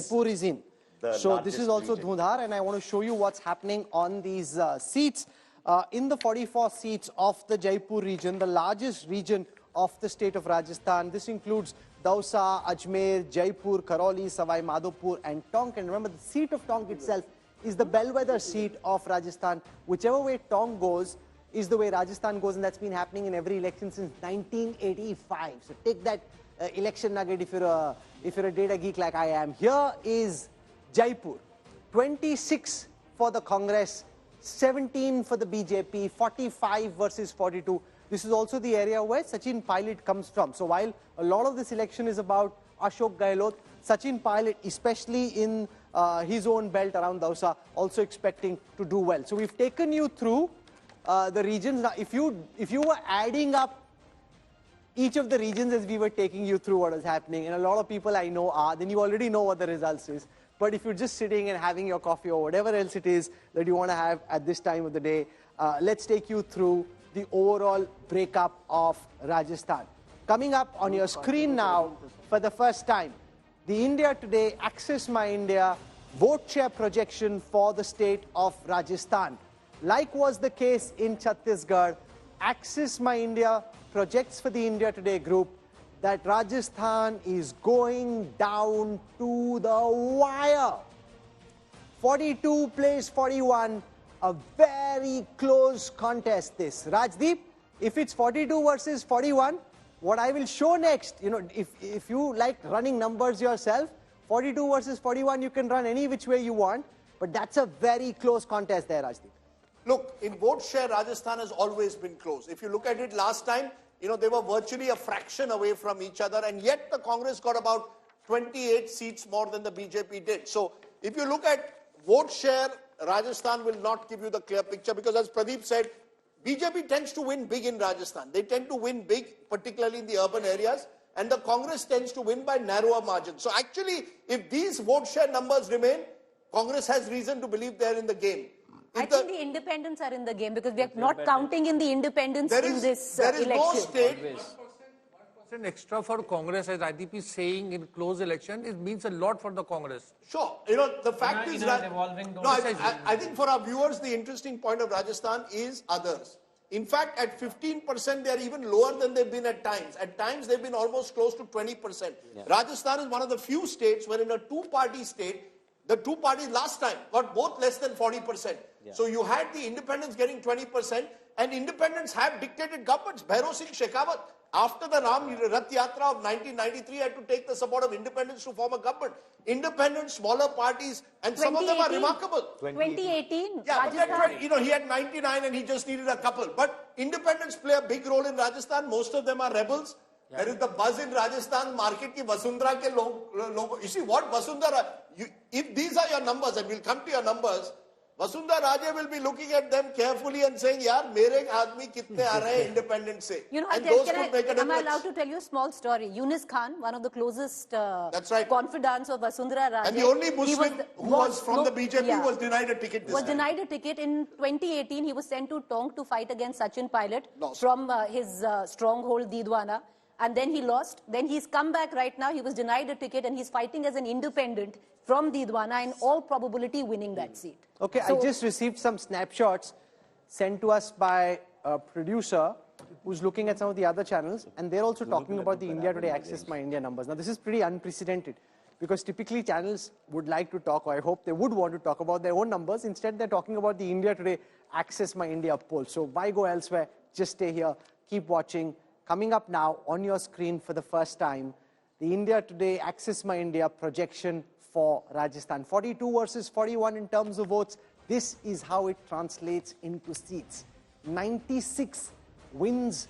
Jaipur is in. So this is also Dhundhar, and I want to show you what's happening on these seats. In the 44 seats of the Jaipur region, the largest region of the state of Rajasthan, this includes Dausa, Ajmer, Jaipur, Karoli, Savai Madhopur and Tonk. And remember, the seat of Tonk itself is the bellwether seat of Rajasthan. Whichever way Tonk goes is the way Rajasthan goes, and that's been happening in every election since 1985. So take that election nugget if you're a data geek like I am. Here is Jaipur, 26 for the Congress, 17 for the BJP, 45 versus 42. This is also the area where Sachin Pilot comes from. So while a lot of this election is about Ashok Gehlot, Sachin Pilot, especially in his own belt around Dausa, also expecting to do well. So we've taken you through the regions. Now, if you were adding up each of the regions as we were taking you through what is happening, and a lot of people I know are, then you already know what the results is. But if you're just sitting and having your coffee or whatever else it is that you want to have at this time of the day, let's take you through the overall breakup of Rajasthan. Coming up on your screen now for the first time, the India Today Access My India vote share projection for the state of Rajasthan. Like was the case in Chhattisgarh, Access My India projects for the India Today group that Rajasthan is going down to the wire. 42 plays 41, a very close contest this. Rajdeep, if it's 42 versus 41, what I will show next, you know, if you like running numbers yourself, 42 versus 41, you can run any which way you want, but that's a very close contest there, Rajdeep. Look, in vote share, Rajasthan has always been close. If you look at it last time, you know, they were virtually a fraction away from each other, and yet the Congress got about 28 seats more than the BJP did. So if you look at vote share, Rajasthan will not give you the clear picture, because as Pradeep said, BJP tends to win big in Rajasthan. They tend to win big, particularly in the urban areas, and the Congress tends to win by narrower margins. So actually, if these vote share numbers remain, Congress has reason to believe they're in the game. I think the independents are in the game, because we are not counting in the independents in this election. There is no state. 1% extra for Congress, as Rajdeep is saying, in close election, it means a lot for the Congress. Sure. You know, the fact is that... I think for our viewers, the interesting point of Rajasthan is others. In fact, at 15%, they are even lower than they've been at times. At times, they've been almost close to 20%. Yeah. Rajasthan is one of the few states where in a two-party state, the two parties last time got both less than 40%. Yeah. So you had the independents getting 20%, and independents have dictated governments. Bhairav Singh Shekhawat, after the Ram Rath Yatra of 1993, had to take the support of independents to form a government. Independents, smaller parties, and some of them are remarkable. 2018, yeah, but you know, he had 99 and he just needed a couple. But independents play a big role in Rajasthan. Most of them are rebels. Yeah. There is the buzz in Rajasthan market ki Vasundhara ke logo. You see what Vasundhara, if these are your numbers, and we'll come to your numbers, Vasundhara Raje will be looking at them carefully and saying, yaar, mere aadmi kitne aa rahe independent se. You know, and those could make a difference. Am I allowed to tell you a small story? Yunus Khan, one of the closest confidants of Vasundhara Raje. And the only Muslim who was from the BJP was denied a ticket this time. Denied a ticket. In 2018, he was sent to Tonk to fight against Sachin Pilot from his stronghold Didwana. And then he lost. Then he's come back right now. He was denied a ticket and he's fighting as an independent from Didwana, in all probability winning that seat. Okay, so, I just received some snapshots sent to us by a producer who's looking at some of the other channels, and they're also talking about the India Today Access My India numbers. Now, this is pretty unprecedented, because typically channels would like to talk, or I hope they would want to talk about their own numbers. Instead, they're talking about the India Today Access My India poll. So why go elsewhere? Just stay here. Keep watching. Coming up now on your screen for the first time, the India Today Access My India projection for Rajasthan. 42 versus 41 in terms of votes. This is how it translates into seats. 96 wins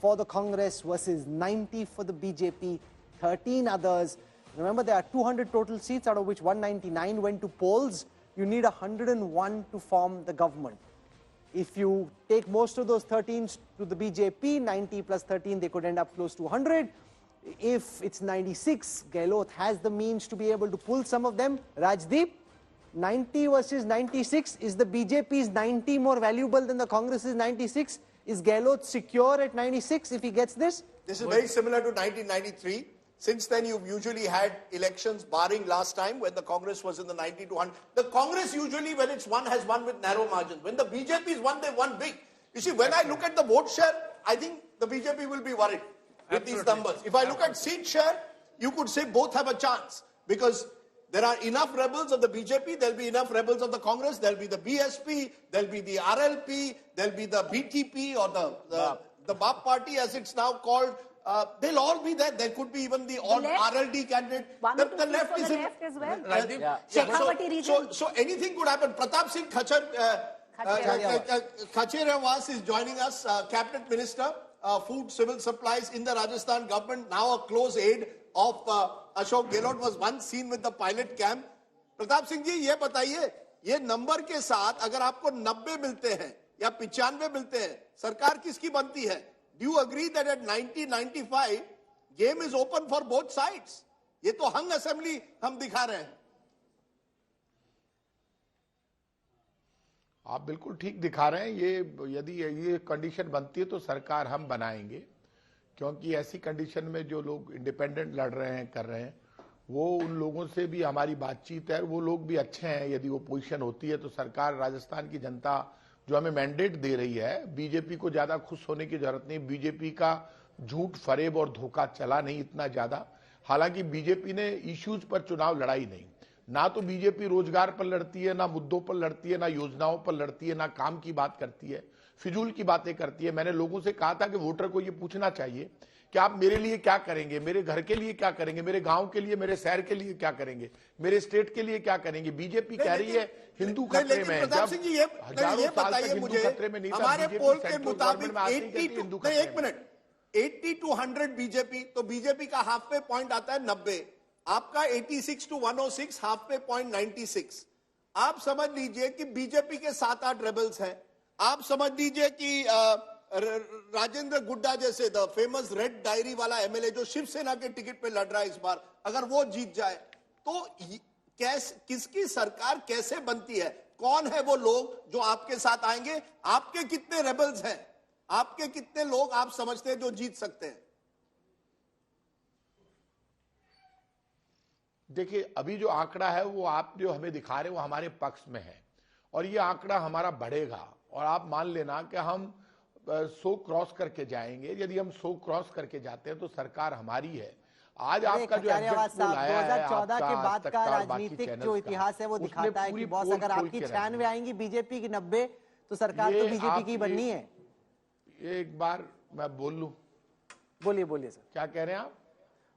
for the Congress versus 90 for the BJP, 13 others. Remember, there are 200 total seats, out of which 199 went to polls. You need 101 to form the government. If you take most of those 13s to the BJP, 90 plus 13, they could end up close to 100. If it's 96, Gehlot has the means to be able to pull some of them. Rajdeep, 90 versus 96, is the BJP's 90 more valuable than the Congress's 96? Is Gehlot secure at 96 if he gets this? This is very similar to 1993. Since then, you've usually had elections, barring last time when the Congress was in the 90 to 100. The Congress usually, when it's won, has won with narrow margins. When the BJP is won, they won big. You see, when I look at the vote share, I think the BJP will be worried with these numbers. If I look at seat share, you could say both have a chance, because there are enough rebels of the BJP, there'll be enough rebels of the Congress, there'll be the BSP, there'll be the RLP, there'll be the BTP or the BAP party as it's now called. They'll all be there. There could be even the odd RLD candidate. The left is in as well. So anything could happen. Pratap Singh Khacheriawas is joining us, Cabinet Minister, Food, Civil Supplies in the Rajasthan government, now a close aide of Ashok Gehlot, was once seen with the pilot camp. Pratap Singh ji, ये बताइए, ये number के साथ अगर आपको 90 मिलते हैं या 95 मिलते हैं, सरकार किसकी बनती है? Do you agree that at 90-95 game is open for both sides? ये तो हंग असेंबली हम दिखा रहे हैं. आप बिल्कुल ठीक दिखा रहे हैं. ये यदि ये कंडीशन बनती है तो सरकार हम बनाएंगे, क्योंकि ऐसी कंडीशन में जो लोग इंडिपेंडेंट लड़ रहे हैं, कर रहे हैं, वो उन लोगों से भी हमारी बातचीत है. वो लोग भी अच्छे हैं. यदि वो पोजीशन होती है तो सरकार, राजस्थान की जनता जो हमें मैंडेट दे रही है, बीजेपी को ज्यादा खुश होने की जरूरत नहीं. बीजेपी का झूठ, फरेब और धोखा चला नहीं इतना ज्यादा. हालांकि बीजेपी ने इश्यूज पर चुनाव लड़ाई नहीं. ना तो बीजेपी रोजगार पर लड़ती है, ना मुद्दों पर लड़ती है, ना योजनाओं पर लड़ती है, ना काम की बात करती है, फिजूल की बातें करती है. मैंने लोगों से कहा था कि वोटर को ये पूछना चाहिए कि आप मेरे लिए क्या करेंगे, मेरे घर के लिए क्या करेंगे, मेरे गांव के लिए, मेरे शहर के लिए क्या करेंगे, मेरे स्टेट के लिए क्या करेंगे. बीजेपी कह रही है हिंदू खतरे में. प्रताप सिंह जी, ये बताइए मुझे, हमारे पोल के मुताबिक 80 to 100 बीजेपी, तो बीजेपी का हाफ पे पॉइंट आता है 90, आपका 86 to 106, हाफ पे पॉइंट 96. आप समझ लीजिए कि बीजेपी के 7-8 रेबल्स हैं. आप समझ लीजिए कि राजेंद्र गुड्डा जैसे द फेमस रेड डायरी वाला एमएलए जो शिवसेना के टिकट पे लड़ रहा है इस बार, अगर वो जीत जाए तो किसकी सरकार कैसे बनती है? कौन है वो लोग जो आपके साथ आएंगे? आपके कितने रेबल्स हैं? आपके कितने लोग आप समझते हैं जो जीत सकते हैं? देखिए, अभी जो आंकड़ा है वो आप जो हमें दिखा रहे हैं वो हमारे पक्ष में है, और ये आंकड़ा हमारा बढ़ेगा. और आप मान लेना कि हम 100 क्रॉस करके जाएंगे. यदि हम 100 क्रॉस करके जाते हैं तो सरकार हमारी है. आज आपका जो एग्जिट पोल आया है, 2014 के बाद का राजनीतिक जो इतिहास है वो दिखाता है कि बॉस, अगर आपकी 96 आएंगी, बीजेपी की 90, तो सरकार तो बीजेपी की बननी है. एक बार मैं बोल लूं? बोलिए सर. क्या कह रहे हैं आप?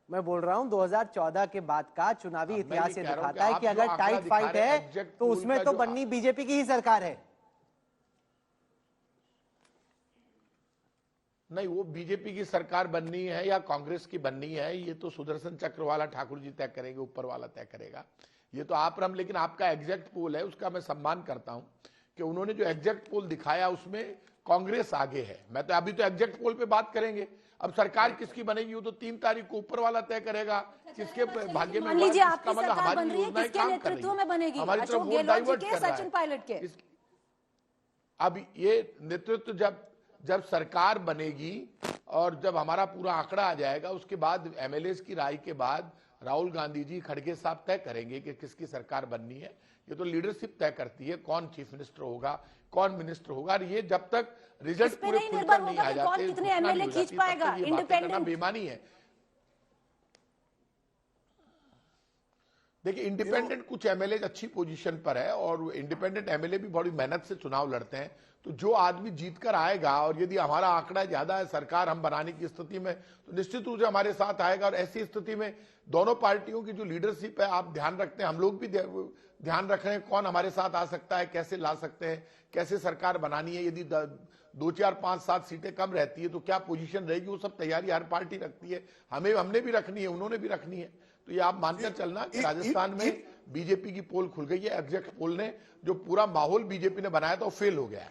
मैं बोल रहा हूं 2014 के बाद का चुनावी इतिहास ये दिखाता है कि अगर टाइट फाइट है तो उसमें तो बननी बीजेपी की ही सरकार है. नहीं, वो बीजेपी की सरकार बननी है या कांग्रेस की बननी है, ये तो सुदर्शन चक्र वाला ठाकुर जी तय करेंगे, ऊपर वाला तय करेगा. ये तो आप हम, लेकिन आपका एग्जैक्ट पोल है, उसका मैं सम्मान करता हूं कि उन्होंने जो एग्जैक्ट पोल दिखाया उसमें कांग्रेस आगे है. मैं तो अभी तो एग्जैक्ट पोल पे बात करेंगे. अब सरकार किसकी बनेगी वो तो 3 तारीख को ऊपर वाला तय करेगा. किसके भाग्य में लीजिए आपकी सरकार बन रही है, किसके नेतृत्व में बनेगी? अशोक गहलोत जी के, सचिन पायलट के? अब ये नेतृत्व जब सरकार बनेगी और जब हमारा पूरा आंकड़ा आ जाएगा, उसके बाद एमएलएस की राय के बाद राहुल गांधी जी, खड़गे साहब तय करेंगे कि किसकी सरकार बननी है. ये तो लीडरशिप तय करती है कौन चीफ मिनिस्टर होगा, कौन मिनिस्टर होगा. और ये जब तक रिजल्ट पूरे खुलकर नहीं आ जाते, कितने एमएलए खींच पाएगा, इंडिपेंडेंट बेईमानी है. देखिए, इंडिपेंडेंट कुछ एमएलए अच्छी पोजीशन पर है, और इंडिपेंडेंट एमएलए भी बड़ी मेहनत से चुनाव लड़ते हैं. तो जो आदमी जीतकर आएगा, और यदि हमारा आंकड़ा ज्यादा है, सरकार हम बनाने की स्थिति में, तो निश्चित रूप से हमारे साथ आएगा. और ऐसी स्थिति में दोनों पार्टियों की जो लीडरशिप है, आप ध्यान रखते हैं, हम लोग भी ध्यान रख रहे हैं कौन हमारे साथ आ सकता है, कैसे ला सकते हैं, कैसे सरकार बनानी है. यदि 2, 4, 5, 7 सीटें कम रहती है तो क्या पोजीशन रहेगी, वो सब तैयारी हर पार्टी रखती है. हमने भी रखनी है, उन्होंने भी रखनी है. तो ये आप मानकर चलना कि राजस्थान में बीजेपी की पोल खुल गई है. एग्जैक्ट पोल ने जो पूरा माहौल बीजेपी ने बनाया था वो फेल हो गया है.